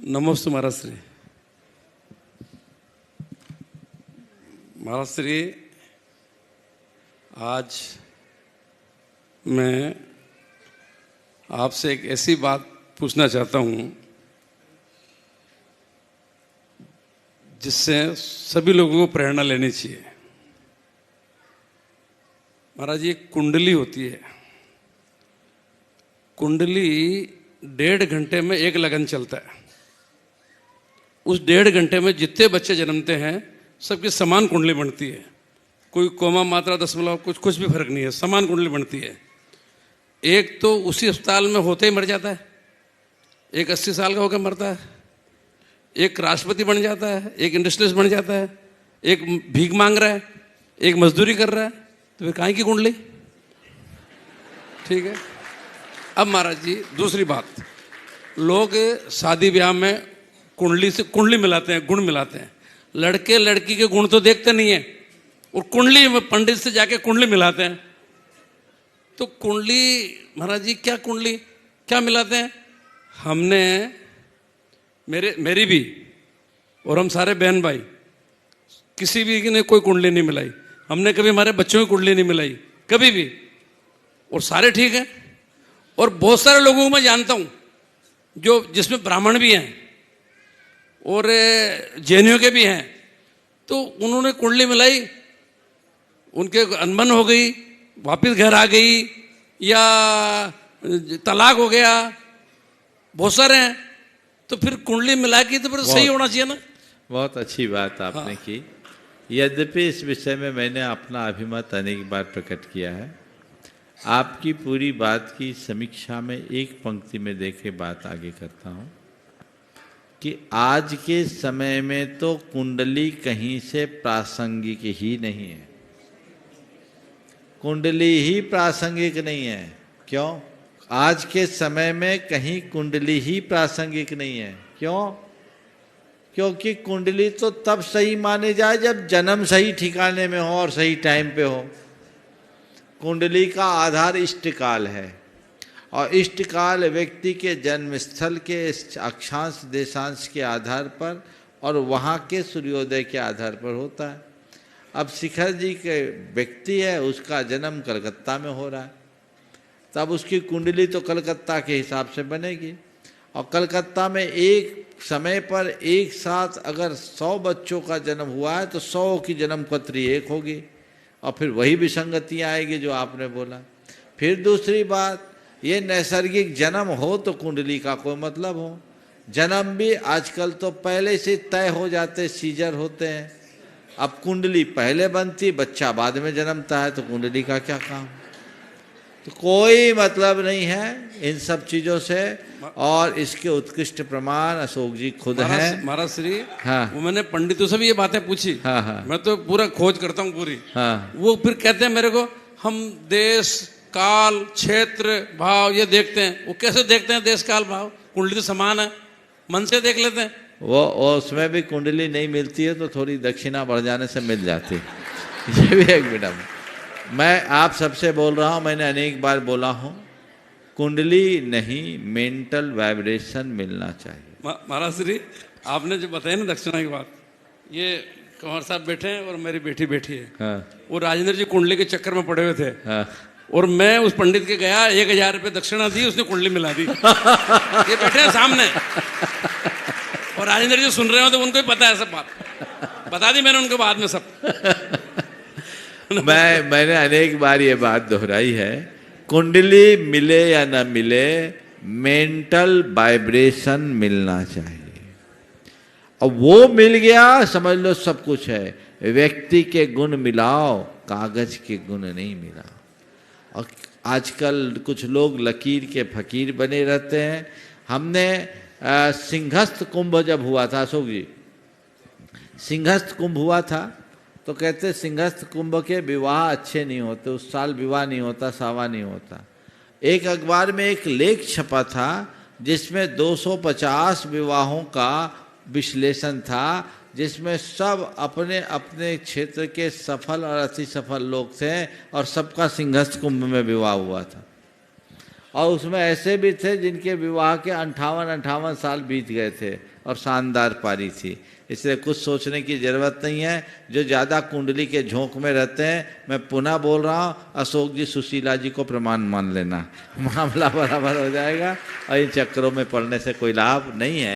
नमस्ते महाराज श्री। महाराज श्री, आज मैं आपसे एक ऐसी बात पूछना चाहता हूँ जिससे सभी लोगों को प्रेरणा लेनी चाहिए। महाराज, ये कुंडली होती है। कुंडली 1.5 घंटे में एक लगन चलता है। उस 1.5 घंटे में जितने बच्चे जन्मते हैं सबकी समान कुंडली बनती है। कोई कोमा मात्रा दशमलव कुछ भी फर्क नहीं है, समान कुंडली बनती है। एक तो उसी अस्पताल में होते ही मर जाता है, एक 80 साल का होकर मरता है, एक राष्ट्रपति बन जाता है, एक इंडस्ट्रियलिस्ट बन जाता है, एक भीख मांग रहा है, एक मजदूरी कर रहा है। तो फिर काहे की कुंडली? ठीक है। अब महाराज जी, दूसरी बात, लोग शादी ब्याह में कुंडली से कुंडली मिलाते हैं, गुण मिलाते हैं। लड़के लड़की के गुण तो देखते नहीं है और कुंडली में पंडित से जाके कुंडली मिलाते हैं। तो कुंडली महाराज जी, क्या कुंडली क्या मिलाते हैं? हमने मेरी भी और हम सारे बहन भाई किसी भी ने कोई कुंडली नहीं मिलाई। हमने कभी हमारे बच्चों की कुंडली नहीं मिलाई, कभी भी, और सारे ठीक हैं। और बहुत सारे लोगों को मैं जानता हूं जो जिसमें ब्राह्मण भी हैं और जैनियों के भी हैं, तो उन्होंने कुंडली मिलाई, उनके अनबन हो गई, वापस घर आ गई या तलाक हो गया, बहुत सारे हैं। तो फिर कुंडली मिला के तो फिर सही होना चाहिए ना। बहुत अच्छी बात आपने की। यद्यपि इस विषय में मैंने अपना अभिमत अनेक बार प्रकट किया है। आपकी पूरी बात की समीक्षा में एक पंक्ति में देखे बात आगे करता हूँ कि आज के समय में तो कुंडली कहीं से प्रासंगिक ही नहीं है। कुंडली ही प्रासंगिक नहीं है। क्यों? आज के समय में कहीं कुंडली ही प्रासंगिक नहीं है। क्यों? क्योंकि कुंडली तो तब सही माने जाए जब जन्म सही ठिकाने में हो और सही टाइम पे हो। कुंडली का आधार इष्टकाल है और इष्टकाल व्यक्ति के जन्म स्थल के अक्षांश देशांश के आधार पर और वहाँ के सूर्योदय के आधार पर होता है। अब शिखर जी के व्यक्ति है, उसका जन्म कलकत्ता में हो रहा है, तब उसकी कुंडली तो कलकत्ता के हिसाब से बनेगी। और कलकत्ता में एक समय पर एक साथ अगर 100 बच्चों का जन्म हुआ है तो 100 की जन्म पत्री एक होगी और फिर वही विसंगतियाँ आएगी जो आपने बोला। फिर दूसरी बात, ये नैसर्गिक जन्म हो तो कुंडली का कोई मतलब हो। जन्म भी आजकल तो पहले से तय हो जाते, सीजर होते हैं। अब कुंडली पहले बनती, बच्चा बाद में जन्मता है, तो कुंडली का क्या काम? तो कोई मतलब नहीं है इन सब चीज़ों से। और इसके उत्कृष्ट प्रमाण अशोक जी खुद हैं। महाराज श्री, हाँ, वो मैंने पंडितों से भी ये बातें पूछी। हाँ, हाँ, मैं तो पूरा खोज करता हूँ पूरी। हाँ, वो फिर कहते हैं मेरे को, हम देश काल क्षेत्र भाव ये देखते हैं। वो कैसे देखते हैं देश काल भाव? कुंडली तो समान है, मन से देख लेते हैं। वो उसमें भी कुंडली नहीं मिलती है तो थोड़ी दक्षिणा बढ़ जाने से मिल जाती है। ये भी एक मिनट मैं आप सबसे बोल रहा हूँ, मैंने अनेक बार बोला हूँ, कुंडली नहीं मेंटल वाइब्रेशन मिलना चाहिए। महाराज श्री, आपने जो बताया ना दक्षिणा की बात, ये कंवर साहब बैठे हैं और मेरी बेटी बैठी है। हाँ, वो राजेंद्र जी कुंडली के चक्कर में पड़े हुए थे। हाँ, और मैं उस पंडित के गया, 1000 रुपये दक्षिणा दी, उसने कुंडली मिला दी। ये बैठे हैं सामने और राजेंद्र जी सुन रहे हो तो उनको भी पता है सब बात। बता दी मैंने उनको बाद में सब। मैंने अनेक बार ये बात दोहराई है, कुंडली मिले या न मिले, मेंटल वाइब्रेशन मिलना चाहिए। और वो मिल गया, समझ लो सब कुछ है। व्यक्ति के गुण मिलाओ, कागज के गुण नहीं मिला। और आजकल कुछ लोग लकीर के फकीर बने रहते हैं। हमने सिंहस्थ कुंभ जब हुआ था, अशोक जी, सिंहस्थ कुंभ हुआ था, तो कहते सिंहस्थ कुंभ के विवाह अच्छे नहीं होते, उस साल विवाह नहीं होता, सावा नहीं होता। एक अखबार में एक लेख छपा था जिसमें 250 विवाहों का विश्लेषण था, जिसमें सब अपने अपने क्षेत्र के सफल और अति सफल लोग थे और सबका सिंहस्थ कुंभ में विवाह हुआ था। और उसमें ऐसे भी थे जिनके विवाह के 58 साल बीत गए थे और शानदार पारी थी। इसलिए कुछ सोचने की ज़रूरत नहीं है। जो ज़्यादा कुंडली के झोंक में रहते हैं, मैं पुनः बोल रहा हूँ, अशोक जी सुशीला जी को प्रमाण मान लेना, मामला बराबर हो जाएगा और इन चक्करों में पड़ने से कोई लाभ नहीं है।